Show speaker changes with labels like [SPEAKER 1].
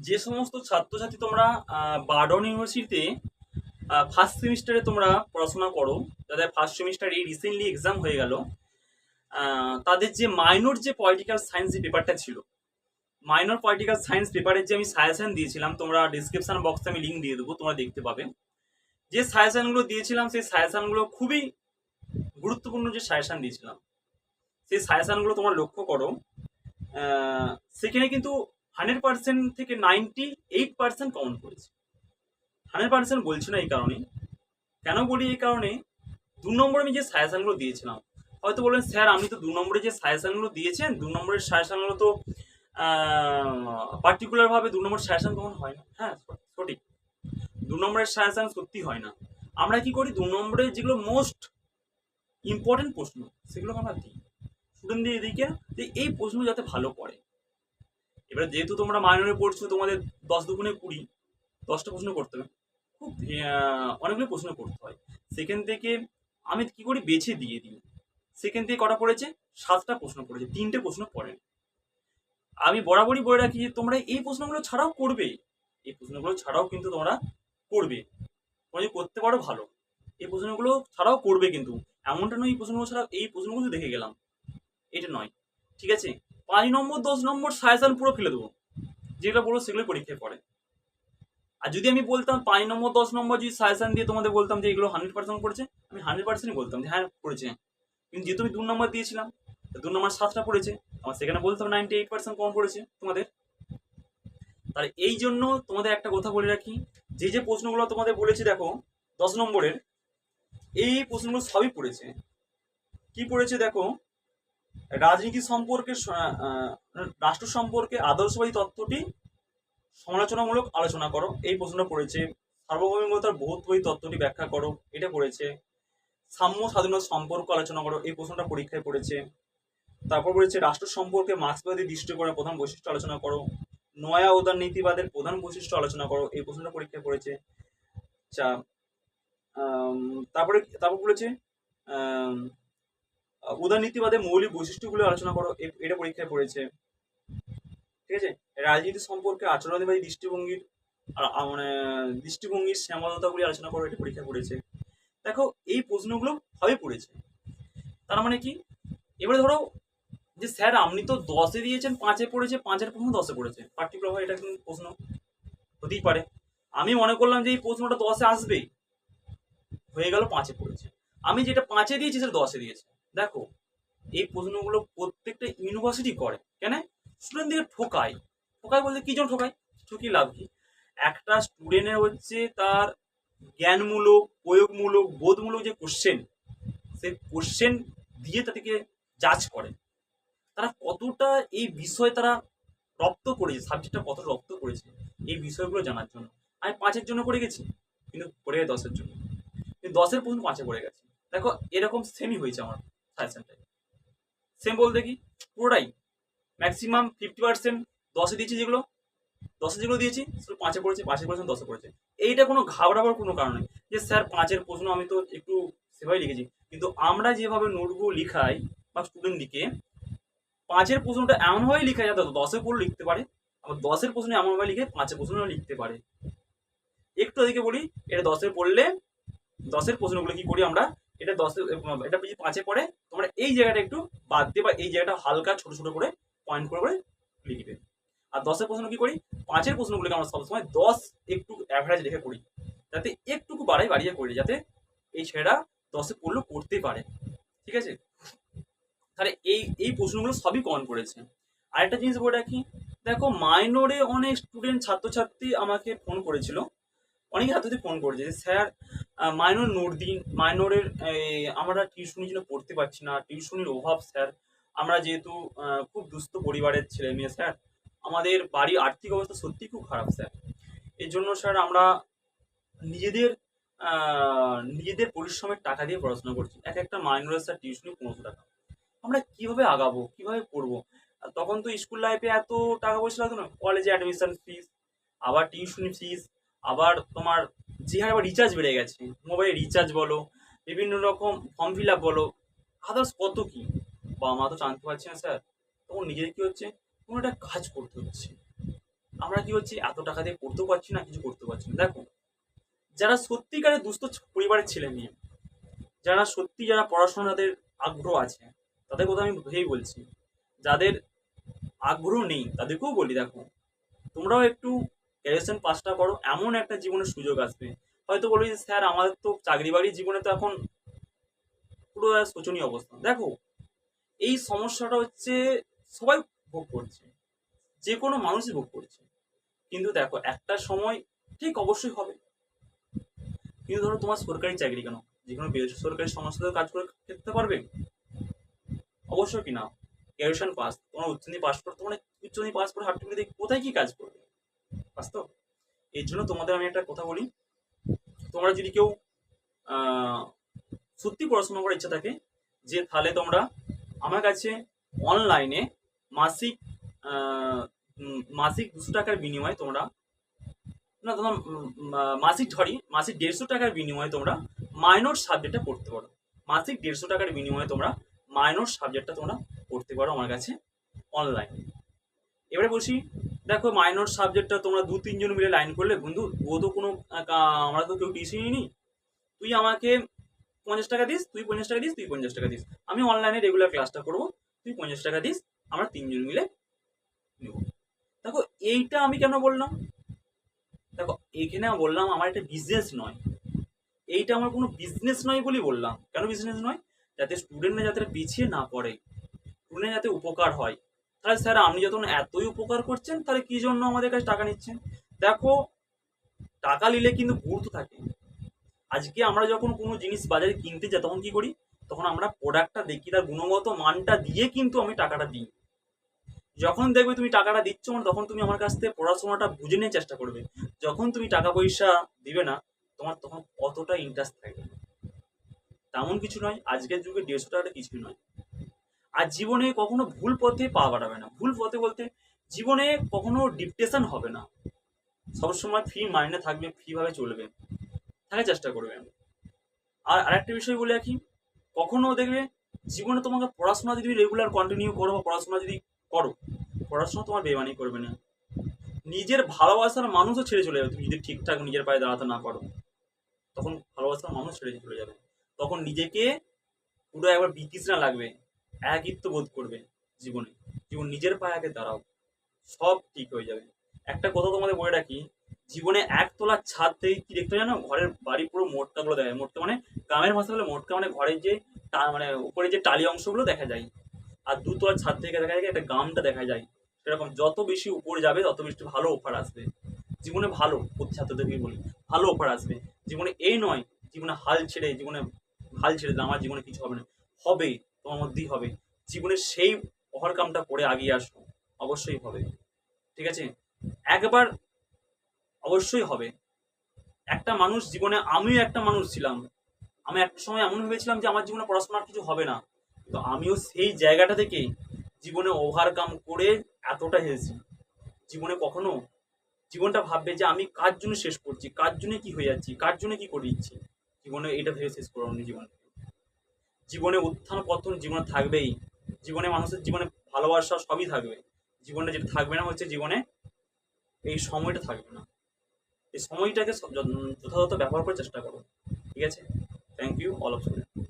[SPEAKER 1] যে সমস্ত ছাত্রছাত্রী তোমরা বার্ডন ইউনিভার্সিটিতে ফার্স্ট সেমিস্টারে তোমরা পড়াশোনা করো, যাদের ফার্স্ট সেমিস্টার এই রিসেন্টলি এক্সাম হয়ে গেল, তাদের যে মাইনর যে পলিটিক্যাল সায়েন্স যে পেপারটা ছিল, মাইনর পলিটিক্যাল সায়েন্স পেপারের যে আমি সাজেশন দিয়েছিলাম, তোমরা ডিসক্রিপশন বক্সে আমি লিঙ্ক দিয়ে দেবো, তোমরা দেখতে পাবে। যে সাজেশনগুলো দিয়েছিলাম সেই সাজেশনগুলো খুবই গুরুত্বপূর্ণ যে সাজেশন দিয়েছিলাম, সেই সাজেশনগুলো তোমরা লক্ষ্য করো। সেখানে কিন্তু 100% থেকে 98% কমন পড়েছে। 100% বলছি না এই কারণে, কেন বলি এই কারণে, 2 নম্বরে আমি যে সাজেশনগুলো দিয়েছিলাম, হয়তো বললেন স্যার আপনি তো 2 নম্বরে যে সাজেশনগুলো দিয়েছেন, 2 নম্বরের সাজেশনগুলো তো পার্টিকুলার ভাবে 2 নম্বর সাজেশন কমন হয় না। হ্যাঁ, সঠিক, 2 নম্বরের সাজেশন সত্যি হয় না। আমরা কি করি, 2 নম্বরের যেগুলো মোস্ট ইম্পর্টেন্ট প্রশ্ন সেগুলোকে আমরা দিই স্টুডেন্টদের এদিকে, যে এই প্রশ্নগুলো যাতে ভালো করে। এবার যেহেতু তোমরা মাইনরে পড়ছো, তোমাদের 10 × 2 = 20, 10টা প্রশ্ন করতে হবে, খুব অনেকগুলো প্রশ্ন করতে হয়। সেখান থেকে আমি কি করি, বেছে দিয়ে দিই। সেখান থেকে কটা পড়েছে, 7টা প্রশ্ন পড়েছে, 3টে প্রশ্ন পড়েনি। আমি বরাবরই বলে রাখি যে তোমরা এই প্রশ্নগুলো ছাড়াও করবে, এই প্রশ্নগুলো ছাড়াও কিন্তু তোমরা করবে, তোমরা যদি করতে পারো ভালো, এই প্রশ্নগুলো ছাড়াও করবে। কিন্তু এমনটা নয় এই প্রশ্নগুলো ছাড়াও, এই প্রশ্নগুলো দেখে গেলাম, এটা নয়। ঠিক আছে, 5 নম্বর 10 নম্বর সাজেশন পুরো ফেলে দেবো, যেগুলো বলবো সেগুলো পরীক্ষায় পড়ে। আর যদি আমি বলতাম 5 নম্বর 10 নম্বর যদি সাজেশন দিয়ে তোমাদের বলতাম যে এগুলো 100% পড়েছে, আমি 100%ই বলতাম যে হ্যাঁ পড়েছে। কিন্তু যেহেতু আমি 2 নম্বর দিয়েছিলাম, 2 নম্বর 7টা পড়েছে, আমার সেখানে বলতাম 98% কম পড়েছে তোমাদের। তাহলে এই জন্য তোমাদের একটা কথা বলে রাখি, যে যে প্রশ্নগুলো তোমাদের বলেছি দেখো 10 নম্বরের, এই প্রশ্নগুলো সবই পড়েছে। কি পড়েছে দেখো, রাজনীতি সম্পর্কে রাষ্ট্র সম্পর্কে আদর্শবাদী তত্ত্বটি সমালোচনামূলক আলোচনা করো, এই প্রশ্নটা পড়েছে। সার্বভৌমিকতার বহুত্ববাদী তত্ত্বটি ব্যাখ্যা করো, এটা পড়েছে। সাম্য স্বাধীনতা সম্পর্ক আলোচনা করো, এই প্রশ্নটা পরীক্ষায় পড়েছে। তারপর পড়েছে রাষ্ট্র সম্পর্কে মার্ক্সবাদী দৃষ্টিকোণের প্রধান বৈশিষ্ট্য আলোচনা করো, নয়া উদারনীতিবাদের প্রধান বৈশিষ্ট্য আলোচনা করো, এই প্রশ্নটা পরীক্ষায় পড়েছে। আচ্ছা, তারপরে তারপর বলেছে উদারনীতিবাদের মৌলিক বৈশিষ্ট্যগুলো আলোচনা করো, এটা পরীক্ষায় পড়েছে। ঠিক আছে, রাজনীতি সম্পর্কে আচরণবাদী দৃষ্টিভঙ্গির মানে দৃষ্টিভঙ্গির সীমাবদ্ধতাগুলি আলোচনা করো, এটা পরীক্ষায় পড়েছে। দেখো এই প্রশ্নগুলো সবই পড়েছে। তার মানে কি, এবারে ধরো যে স্যার আপনি তো 10-এ দিয়েছেন, 5-এ পড়েছে, 5-এর প্রশ্ন 10-এ পড়েছে, পার্টিকুলার হয় এটা কিন্তু প্রশ্ন হতেই পারে। আমি মনে করলাম যে এই প্রশ্নটা 10-এ আসবে, হয়ে গেল 5-এ পড়েছে। আমি যেটা 5-এ দিয়েছি সেটা 10-এ দিয়েছে। দেখো এই প্রশ্নগুলো প্রত্যেকটা ইউনিভার্সিটি করে, কেন স্টুডেন্টদের ঠকায়। ঠকায় বলতে কি জন্য ঠকায়, ঠকিয়ে লাভ কি? একটা স্টুডেন্টের হচ্ছে তার জ্ঞানমূলক, প্রয়োগমূলক, বোধমূলক যে কোশ্চেন, সেই কোশ্চেন দিয়ে তাদেরকে জাজ করে তারা কতটা এই বিষয় তারা রপ্ত করেছে, সাবজেক্টটা কতটা রপ্ত করেছে, এই বিষয়গুলো জানার জন্য। আমি 5-এর জন্য করে গেছি, কিন্তু পড়ে গেছে 10-এর জন্য, কিন্তু 10-এর প্রশ্ন 5-এ পড়ে গেছে। দেখো এরকম সেমই হয়েছে আমার সাজেশনটাই। সেম বলতে কি, পুরোটাই ম্যাক্সিমাম 50% 10-এ দিয়েছি, যেগুলো 10-এ যেগুলো দিয়েছি সেগুলো 5-এ পড়েছে, 5-এ পড়েছে, 10-এ পড়েছে। এইটা কোনো ঘাবড়াবার কোনো কারণ নেই যে স্যার 5-এর প্রশ্ন আমি তো একটু সেভাবে লিখেছি, কিন্তু আমরা যেভাবে নোটগুলো লিখাই বা স্টুডেন্টদিকে, 5-এর প্রশ্নটা এমনভাবে লিখা যাতে 10-এ পড়লেও লিখতে পারে, আবার 10-এর প্রশ্ন এমনভাবে লিখে 5-এর প্রশ্নও লিখতে পারে। একটু ওদিকে বলি, এটা 10-এ পড়লে 10-এর প্রশ্নগুলো কি করি আমরা, এটা 10-এ, এটা 5-এ পড়ে, তোমরা এই জায়গাটা একটু বাদ দিয়ে বা এই জায়গাটা হালকা ছোট ছোট করে পয়েন্ট করে করে লিখবে। আর 10-এর প্রশ্ন কি করি, 5-এর প্রশ্নগুলোকে আমরা সবসময় 10 একটু অ্যাভারেজ রেখে করি, যাতে একটুকু বাড়িয়ে করি, যাতে এই ছেলেরা 10-এ পড়লেও করতে পারে। ঠিক আছে, তাহলে এই এই প্রশ্নগুলো সবই কমন করেছে। আরেকটা জিনিস বলে রাখি, দেখো মাইনরে অনেক স্টুডেন্ট ছাত্রছাত্রী আমাকে ফোন করেছিল, অনেক ছাত্রছাত্রী ফোন করেছে যে স্যার মাইনর নোট দিন, মাইনরের আমরা টিউশনির জন্য পড়তে পারছি না, টিউশনির অভাব স্যার, আমরা যেহেতু খুব দুস্থ পরিবারের ছেলে মেয়ে স্যার, আমাদের বাড়ির আর্থিক অবস্থা সত্যি খুব খারাপ স্যার, এর জন্য স্যার আমরা নিজেদের নিজেদের পরিশ্রমের টাকা দিয়ে পড়াশোনা করছি, এক একটা মাইনরের স্যার টিউশনি 1500 টাকা, আমরা কিভাবে আগাবো, কিভাবে পড়বো? আর তখন তো স্কুল লাইফে এত টাকা পয়সা লাগতো না, কলেজে অ্যাডমিশন ফিস, আবার টিউশনি ফিস, আবার তোমার যে হারে আবার রিচার্জ বেড়ে গেছে, মোবাইলে রিচার্জ বলো, বিভিন্ন রকম ফর্ম ফিল আপ বলো, আদার্স কত কি, বাবা মা তো জানতে পারছে না স্যার, তখন নিজেদের কি হচ্ছে, কোনো একটা কাজ করতে হচ্ছে। আমরা কি হচ্ছে এত টাকা দিয়ে পড়তেও পারছি না, কিছু করতে পারছি না। দেখো, যারা সত্যিকারের দুস্থ পরিবারের ছেলে মেয়ে, যারা সত্যি যারা পড়াশোনা তাদের আগ্রহ আছে, তাদের কথা আমি ভেবেই বলছি। যাদের আগ্রহ নেই তাদেরকেও বলি, দেখো তোমরাও একটু গ্র্যাজুয়েশন পাসটা করো, এমন একটা জীবনের সুযোগ আসবে। হয়তো বলবি যে স্যার আমাদের তো চাকরি বাকরি জীবনে তো এখন পুরো শোচনীয় অবস্থা। দেখো, এই সমস্যাটা হচ্ছে সবাই ভোগ করছে, যে কোনো মানুষই ভোগ করছে। কিন্তু দেখো, একটা সময় ঠিক অবশ্যই হবে। কিন্তু ধরো তোমার সরকারি চাকরি কেন, যে কোনো বেসরকারি সংস্থাতে কাজ করে খেতে পারবে? অবশ্যই কি না। গ্র্যাজুয়েশন পাস, তোমার উচ্চমাধ্যমিক পাস করতে মানে উচ্চমাধ্যমিক পাস করে সার্টিফিকেট দিয়ে কোথায় কি কাজ করবে? বাস্তব। এর জন্য তোমাদের আমি একটা কথা বলি, তোমরা যদি কেউ আহ, সত্যি পড়াশোনা করার ইচ্ছা থাকে, যে তাহলে তোমরা আমার কাছে অনলাইনে মাসিক মাসিক 200 টাকার বিনিময়ে তোমরা, না তোমার মাসিক 150 টাকার বিনিময়ে তোমরা মাইনর সাবজেক্টটা পড়তে পারো। মাসিক 150 টাকার বিনিময়ে তোমরা মাইনর সাবজেক্টটা তোমরা পড়তে পারো আমার কাছে অনলাইন। এবারে বলছি, দেখো মাইনর সাবজেক্টটা তোমরা 2-3 জন মিলে লাইন করলে, বন্ধু ও তো কোনো আমরা তো কেউ টিউশনই নি, তুই আমাকে 50 টাকা দিস, তুই 50 টাকা দিস, তুই 50 টাকা দিস, আমি অনলাইনে রেগুলার ক্লাসটা করবো, তুই 50 টাকা দিস, আমরা 3 জন মিলে নেবো। দেখো, এইটা আমি কেন বললাম? দেখো, এখানে আমি বললাম আমার একটা বিজনেস নয়, এইটা আমার কোনো বিজনেস নয় বলেই বললাম। কেন বিজনেস নয়? যাতে স্টুডেন্টরা যাতে পিছিয়ে না পড়ে, স্টুডেন্ট যাতে উপকার হয়। তাহলে স্যার আপনি যখন এতই উপকার করছেন, তাহলে কি জন্য আমাদের কাছে টাকা নিচ্ছেন? দেখো, টাকা নিলে কিন্তু গুরুত্ব থাকে। আজকে আমরা যখন কোনো জিনিস বাজারে কিনতে যাই তখন কি করি? তখন আমরা প্রোডাক্টটা দেখি, তার গুণগত মানটা দিয়ে কিন্তু আমি টাকাটা দিই। যখন দেখবে তুমি টাকাটা দিচ্ছ মানে তখন তুমি আমার কাছ থেকে পড়াশোনাটা বুঝে নিয়ে চেষ্টা করবে। যখন তুমি টাকা পয়সা দিবে না, তোমার তখন অতটা ইন্টারেস্ট থাকবে না। তেমন কিছু নয়, আজকের যুগে 150 টাকাটা কিছুই নয়। আর জীবনে কখনো ভুল পথে পা বাড়াবে না। ভুল পথে বলতে, জীবনে কখনো ডিপ্রেশন হবে না, সবসময় ফ্রি মাইন্ডে থাকবে, ফ্রি ভাবে চলবে, থাকার চেষ্টা করবে। আর আরেকটা বিষয় বলে রাখি, কখনো দেখবে জীবনে তোমাকে পড়াশোনা যদি রেগুলার কন্টিনিউ করো বা পড়াশোনা যদি করো, পড়াশোনা তোমার বেমানি করবে না। নিজের ভালোবাসার মানুষও ছেড়ে চলে যাবে তুমি যদি ঠিকঠাক নিজের পায়ে দাঁড়াতে না পারো। তখন ভালোবাসার মানুষ ছেড়ে চলে যাবে, তখন নিজেকে পুরো একবার বিতৃষ্ণা লাগবে, একাকিত্ব বোধ করবে জীবনে। জীবন নিজের পায়ে আগে দাঁড়াও, সব ঠিক হয়ে যাবে। একটা কথা তোমাদের বলে রাখি, জীবনে 1 তলার ছাদ থেকে কি দেখতে হয় জানো? ঘরের বাড়ি পুরো মোটকাগুলো দেখা যায়। মোটকা মানে গ্রামের ভাষা বলে মোটকা মানে ঘরের যে মানে উপরে যে টালি অংশগুলো দেখা যায়। আর 2 তলার ছাদ থেকে দেখা যায় একটা গ্রামটা দেখা যায়। সেরকম যত বেশি উপরে যাবে তত বেশি ভালো অফার আসবে জীবনে। ভালো প্রতি ছাত্রদেরকেই বলি, ভালো অফার আসবে জীবনে। এই নয় জীবনে হাল ছেড়ে দিলে আমার জীবনে কিছু হবে না। হবে, তোমার মধ্যেই হবে। জীবনে সেই ওভারকামটা করে আগিয়ে আসো, অবশ্যই হবে। ঠিক আছে, একবার অবশ্যই হবে। একটা মানুষ জীবনে, আমিও একটা মানুষ ছিলাম, আমি একটা সময় এমন ভেবেছিলাম যে আমার জীবনে পড়াশোনার কিছু হবে না, তো আমিও সেই জায়গাটা থেকে জীবনে ওভারকাম করে এতটা হেরেছি। জীবনে কখনো জীবনটা ভাববে যে আমি কার জন্য শেষ করছি, কার জন্য কি হয়ে যাচ্ছি, কার জন্য কি করে দিচ্ছি, জীবনে এটা ভেবে শেষ করো নি জীবন। জীবনে উত্থান পতন জীবনে থাকবেই, জীবনে মানুষের জীবনে ভালোবাসা সবই থাকবে। জীবনে যেটা থাকবে না হচ্ছে জীবনে এই সময়টা থাকবে না। এই সময়টাকে যথাযথ ব্যবহার করার চেষ্টা করো। ঠিক আছে, থ্যাংক ইউ অল অফ।